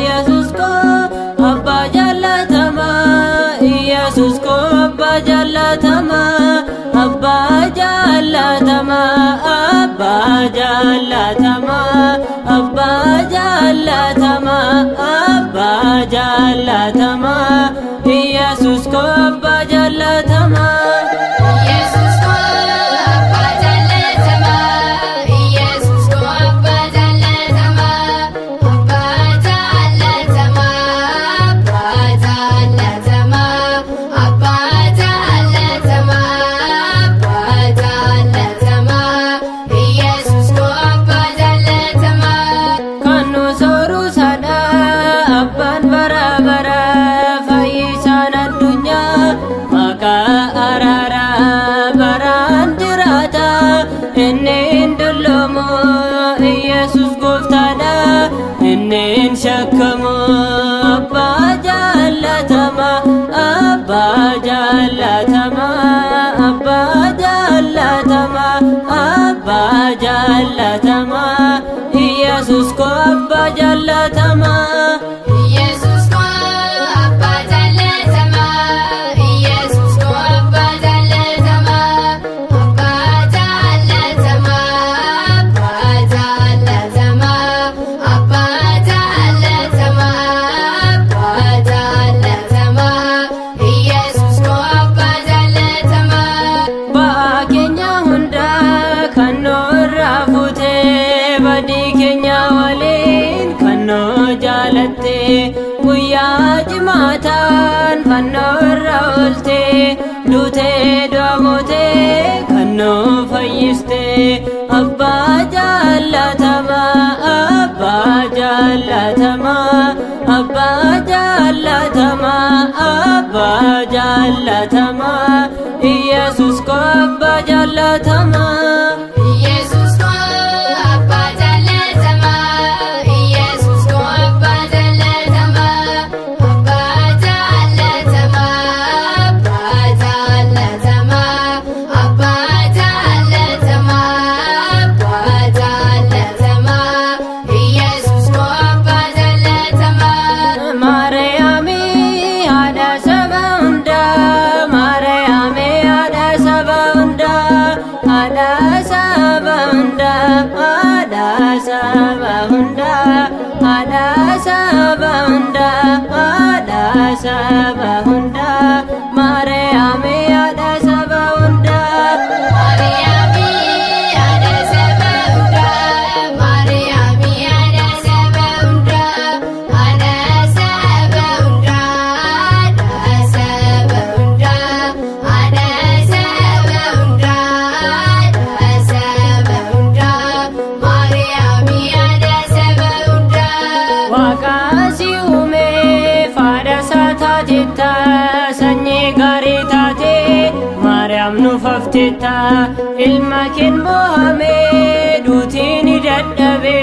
Yesus ko abba jallatama Yesus ko abba jallatama Yesus ko abba jallatama abba jallatama abba jallatama abba jallatama abba jallatama Yesus ko abba jallatama kanu soru sada abban bara bara fayyisan addunyaa maka arara baran jirata inni dullumu Yesus goftana inni shakkamu abba jallatama abba jallatama abba jallatama abba jallatama Yesus ko abba jallatama Yesus ko abba jallatama Yesus ko abba jallatama abba jallatama abba jallatama abba jallatama abba jallatama Yesus ko abba jallatama baakenya hunda kanno rafute badi kenya walin kanno jalatte guyyaa jimaataan fannoo irra oolte duutee doomote kannoo fayyiste abbaa jaallatama abbaa jaallatama abbaa jaallatama abbaa jaallatama Yesus ko abbaa jaallatama Yesus ko abbaa jaallatama Yesus ko abbaa jaallatama abbaa jaallatama abbaa jaallatama abbaa jaallatama abbaa jaallatama Yesus ko abbaa jaallatama Maariyaami haadha saba hundaa Maariyaami haadha saba hundaa haadha saba hundaa haadha saba hundaa haadha saba hundaa haadha saba hundaa Maariyaami haadha saba hundaa Maariyaami haadha saba hundaa Maariyaami haadha saba hundaa haadha saba hundaa haadha saba hundaa haadha saba hundaa haadha saba hundaa Maariyaami haadha saba hundaa Waaqasi uume faadha saataa jetta sanyii gaarii taate Maariyaam nuuf haftetta ilma keen boohame duutiin dadhabe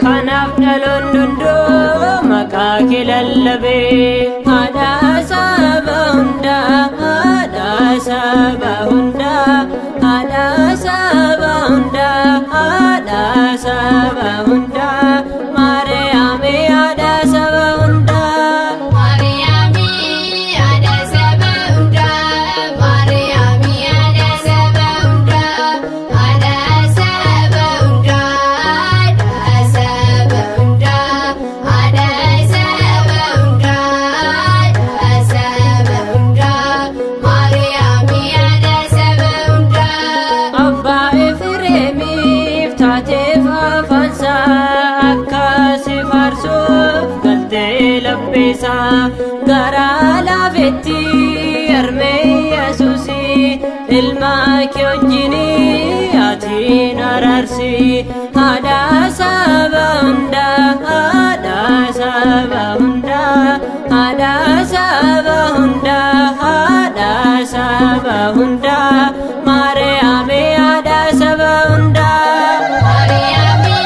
kanaaf dhaloon dundoo maqaa kee lallabe haadha saba hundaa haadha saba hundaa haadha saba hundaa haadha saba hundaa Maariyaami haadha saba hundaa Maariyaami haadha saba hundaa Maariyaami haadha saba hundaa haadha saba hundaa haadha saba hundaa haadha saba hundaa haadha saba hundaa Maariyaami haadha saba hundaa abbaa Efreemiif taateef afaansa akkasi faarsuuf galtee labbeessa garaa laafetti harmee Yesuusi ilma kee wajjini atiin araarsi haadha saba hundaa haadha saba hundaa haadha saba hundaa haadha saba hundaa Maariyaami haadha saba hundaa Maariyaami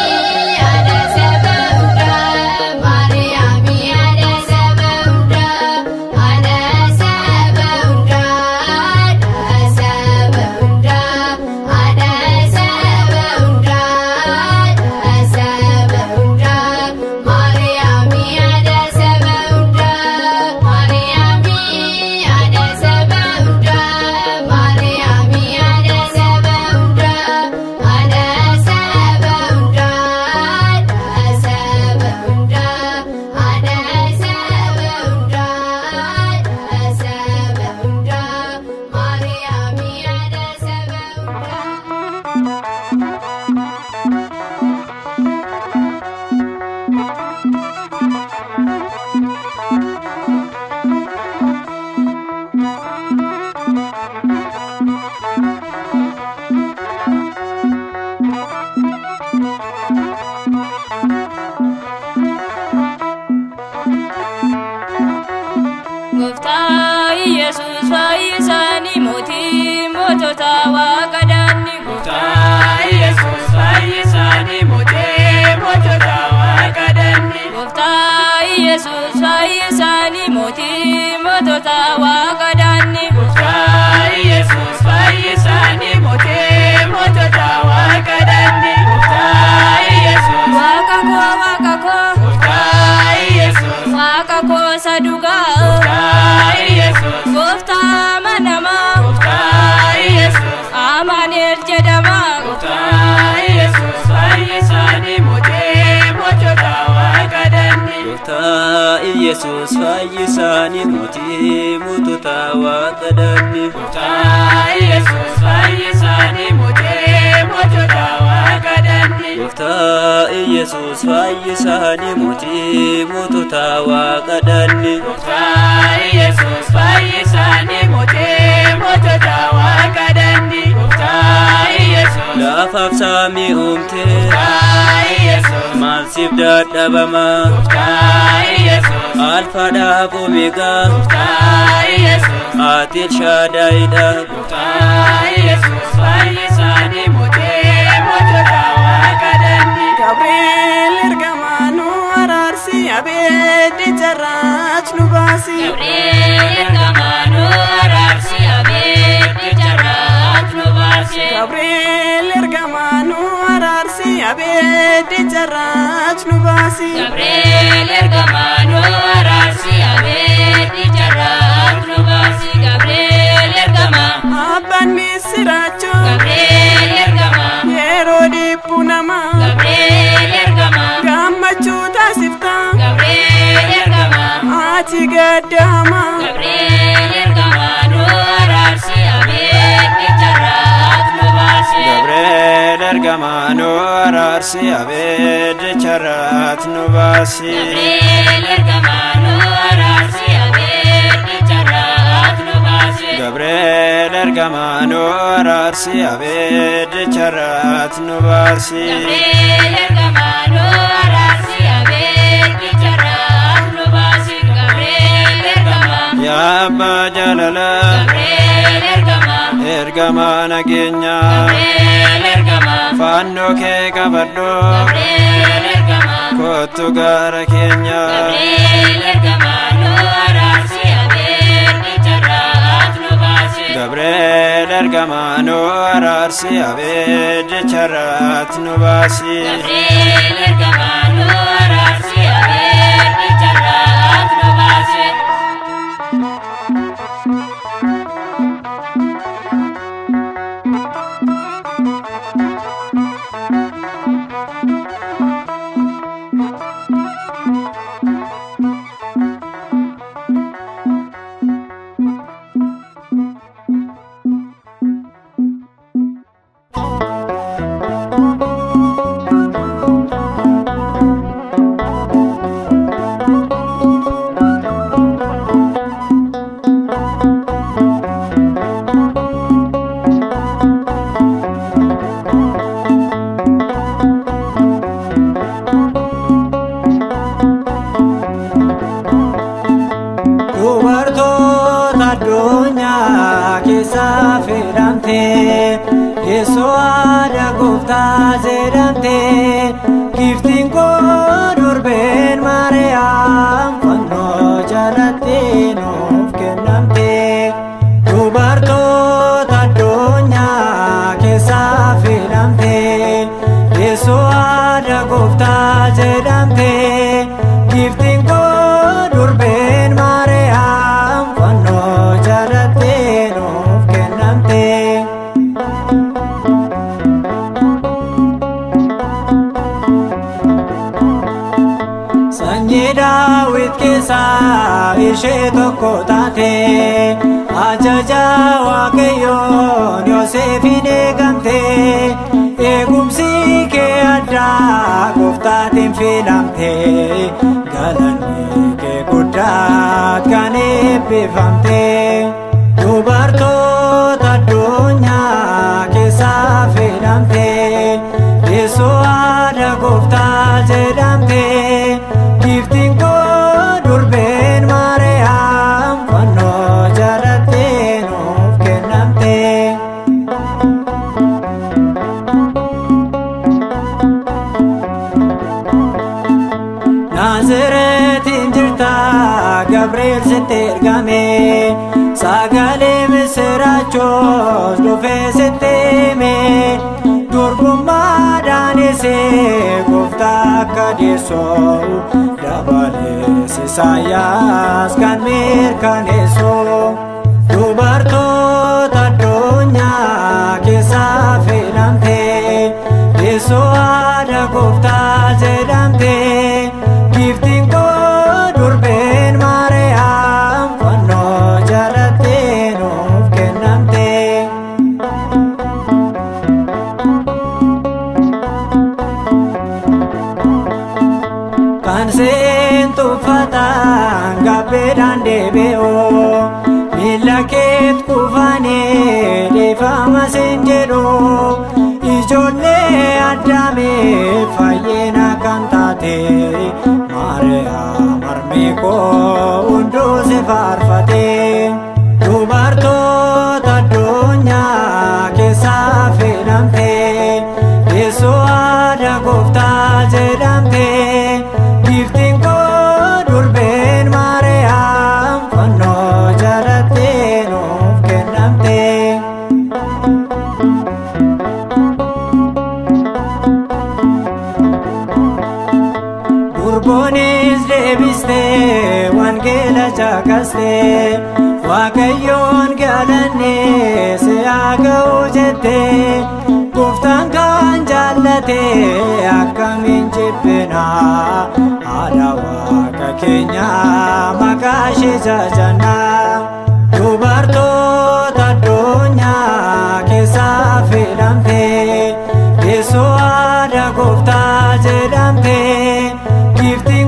saduga Yesus Gofta manama Yesus Amanir jedama Yesus fayyisani mochota waaqadani Yesus fayyisani mochota waaqadani Yesus fayyisani mochota waaqadani Yesus fayyisani mochota waaqadani Yesus fayyisani mochota waaqadani Yesus Lafaaf saamii uumte Yesus maalsiif dadhabama Yesus Alfaadhaaf Omeegaa Yesus ati Elshaadaayidha Yesus fayyisani mochota waaqadani Gabriel ergamaanu araarsi abeeddi jarraach nu baasi Gabriel ergamaanu araarsi abeeddi jarraach nu baasi Gabriel ergamaanu araarsi abeeddi jarraach nu baasi Gabriel ergamaanu araarsi abeeddi jarraach nu baasi Gabriel ergama Abbaan misiraachoo Gabriel ergama yeroo dhiphu namaa Gabriel ergama gammachuu taasifta Gabriel ergama ati gaddama Gabriel ergama nu araarsi abeeddi jarraach nu baasi Gabriel ergamaanu araarsi abeeddi jarraach nu baasi Gabriel ergama nu araarsi abeeddi jarraach nu baasi Gabriel ergamaanu araarsi abeeddi jarraach nu baasi Gabriel ergama nu araarsi abeeddi jarraach nu baasi Gabriel ergama Yaa Abbaa jaalalaa Gabriel ergama ergamaa nageenyaa Gabriel ergama Fannoo kee qabadhu Gabriel ergama kottu gaara keenya Gabriel ergama nu araarsi abeeddi jarraach nu baasi Gabriel ergamaanu araarsi abeeddi jarraach nu baasi Gabriel ergama nu araarsi abeeddi jarraach nu baasi Dubartoota addunyaa keessa filamte Yeesoo haadha gooftaa jedhamte Giftiin koo durbeen Maariyaam fannoo jalatti nuuf kennamte Dubartoota addunyaa keessa filamte Yeesoo haadha gooftaa jedhamte Giftiin koo durbeen Maariyaam fannoo jalatti nuuf kennamte Sanyii Daawit keessaa ishee tokko taate ajaja Waaqayyoon Yoosefin eegamte eegumsi kee addaa gooftaatiin filamte galanni kee guddaa kan eebbifamte dubartoota addunyaa keessaa filamte Yeesoo haadha gooftaa jedhamte Giftiin koo durbeen Maariyaam fannoo jalatti nuuf kennamte Naazireetiin jirta Gabriel sitti ergame sagalee misiraachoos dhufee sitti hime durbummaadhaan isee gooftaa akka deessoo dabalee Isaayyaas kan mirkaneessu dubartoota addunyaa keessaa filamte teessoo haadha Gooftaa jedhamte giftiin koo durbeen Maariyaam fannoo jalatti nuuf kennamte. Kan seentu uffataan gabbeedhaan deebi'oo miila keet kufanii dhiifama siin jedhu ijoollee Addaamiif fayyina kan taate Maariyaam harmi koo hunduu si faarfate. Dubartoota addunyaa keessaa filamte teessoo haadha Gooftaa jedhamte giftiin koo durbeen Maariyaam fannoo jalatti nuuf kennamte. Durboonis deebistee wangeela caqastee Waaqayyoon galannee si haa ga'u jettee Gooftaan kan jaallate akkamiin jibbina haadha Waaqa keenya maqaa ishee jajanna. Dubartoota addunyaa keessaa filamte teessoo haadha Gooftaa jedhamte giftiin